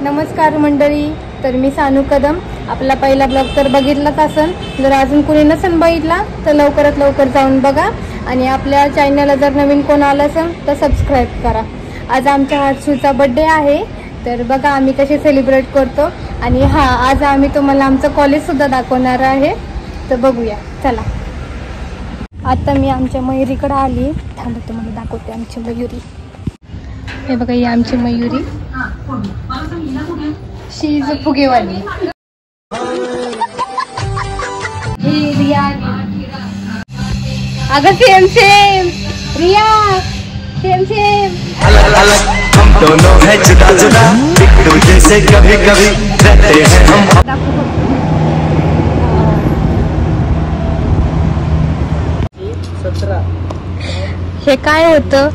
नमस्कार मंडळी, तर मी सानू कदम. आपला पहिला ब्लॉग तर बघितलाच असेल. जर अजून कोणी नसेल बघितला तर लवकरात लवकर जाऊन बघा आणि आपल्या चॅनलला जर नवीन कोण आलं असेल तर सबस्क्राईब करा. आज आमच्या हर्षूचा बर्थडे आहे, तर बघा आम्ही कसे सेलिब्रेट करतो. आणि आज आम्ही तुम्हाला आमचं कॉलेजसुद्धा दाखवणार आहे, तर बघूया चला. आता मी आमच्या मयुरीकडे आली. थांबा तुम्हाला दाखवते आमची मयुरी. हे बघा ही आमची मयुरी. शी इज अ फुगेवाली. हे रिया. अगं same same Riya, same same. हम दोनों हैं जुदा जुदा, एक दूसरे से कभी कभी रहते हैं हम. हे काय होतं?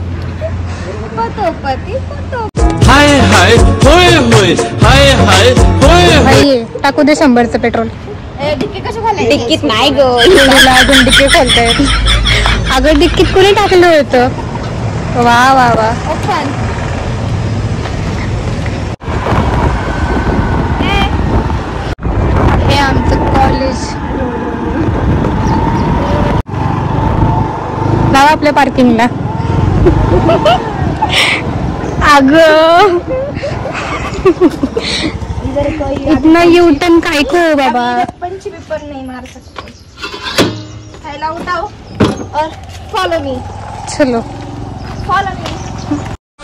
हाय हाय होय होय, हाय हाय होय होय. टाकू दे 100चं पेट्रोल. डिक्कीत नाही ग, अजून डिक्की खोलतायत. अगं डिक्कीत कोणी टाकलं होतं? वा वा वा. हे आमचं कॉलेज. जाऊ आपल्या पार्किंगला. अगं इतना यूटर्न काय को बाबा. पंच पेपर नहीं मार सकते. थैला उठाओ और फॉलो मी. चलो फॉलो मी.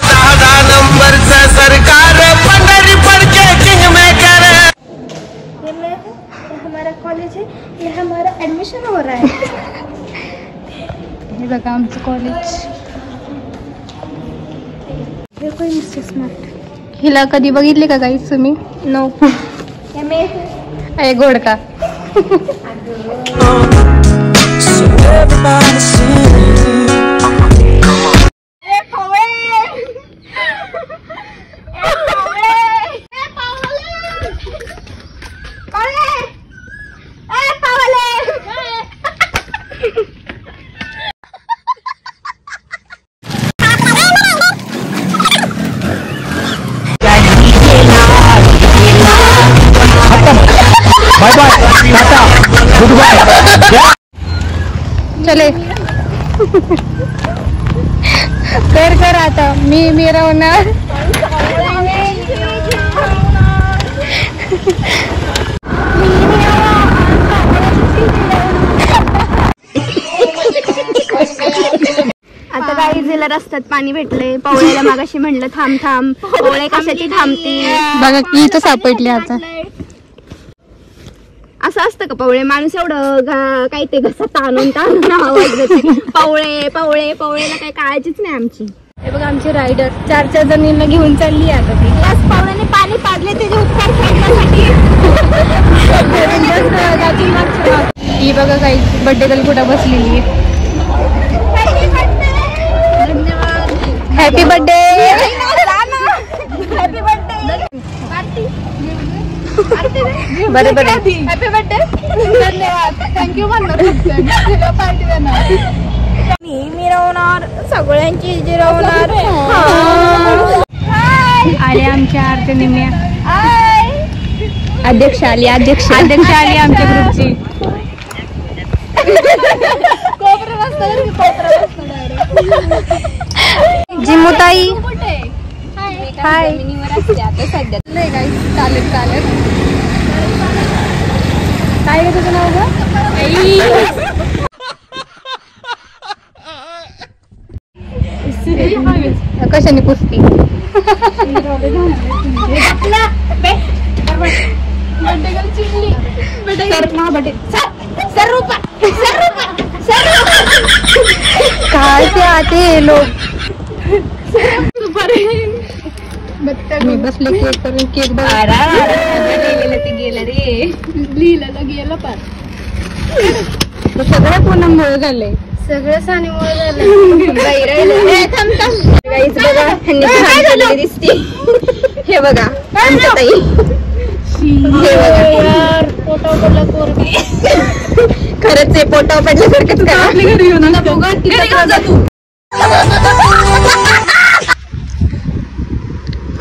10 नंबरचा सरकार पंढरी पडके किंग मेकर. ये मैं हूँ, ये हमारा कॉलेज है, ये हमारा एडमिशन हो रहा है. हे बघा आमचं कॉलेज. ये कोई मिस्टर स्मार्ट. हिला कधी बघितले का गाईस तुम्ही? नो. ये मैं हूँ. अरे गोड का. चले कर आता मी मिरवणार. आता काही जिला रस्त्यात पाणी भेटले. पवळ्याला मागाशी म्हणलं थांब थांब, पवळे कशाची थांबती. बघा की इथं सापडले. आता असं असतं का पवळे? माणूस एवढं काय ते घसा ताणून आवाज देते. पवळे पवळे पवळेला काही काळजीच नाही आमची. हे बघा आमचे रायडर 4 जणींना घेऊन चालली आता ती. त्याच पवळ्याने पाणी पाजले त्याचे उपकार फेडण्यासाठी. ही बघा काही बर्थडे गर्ल कुठं बसलेली आहे. Happy birthday. Happy birthday. बरे बरे. Happy birthday. धन्यवाद. थँक्यू म्हणणार. पार्टी देणार. मी मिरवणार, सगळ्यांची जिरवणार. आले आमच्या आरती निम्या. अध्यक्ष आली. अध्यक्ष आली आमच्या ग्रुपची. जिमुताई हाय. नाही काय चालेल चालेल. काय गे तुझं नाव ग? कशाने कुस्ती? काय ते आते लोक. मी बसले केक करून. केक गेलं रे. लिहिलं गेलं पण सगळं पूनममुळे झालंय. सगळं सानीमुळे झालं. बघा दिसते. हे बघा ताई. खरंच आहे पोटावर पडल्यासारखंच का.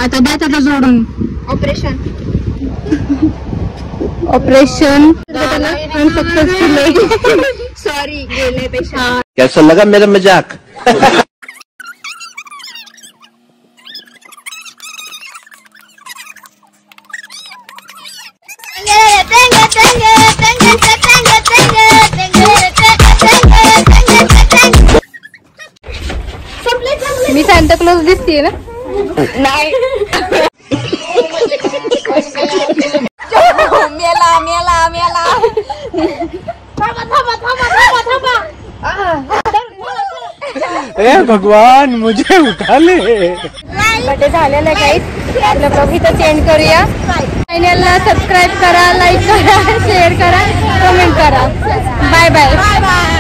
आता द्या त्याला जोडून. Operation unsuccessful. सॉरी गेल्यापेक्षा. कैसा लगा मेरा मजाक? मी सांता क्लॉज दिसतीये ना? नाही. मेला मेला मेला. भगवान मुझे उठा ले. बर्थडे झालेला आहे गाईस. आपला ब्लॉग इथं सेंड करूया. चॅनलला सबस्क्राईब करा, लाईक करा, शेअर करा, कमेंट करा. Bye bye.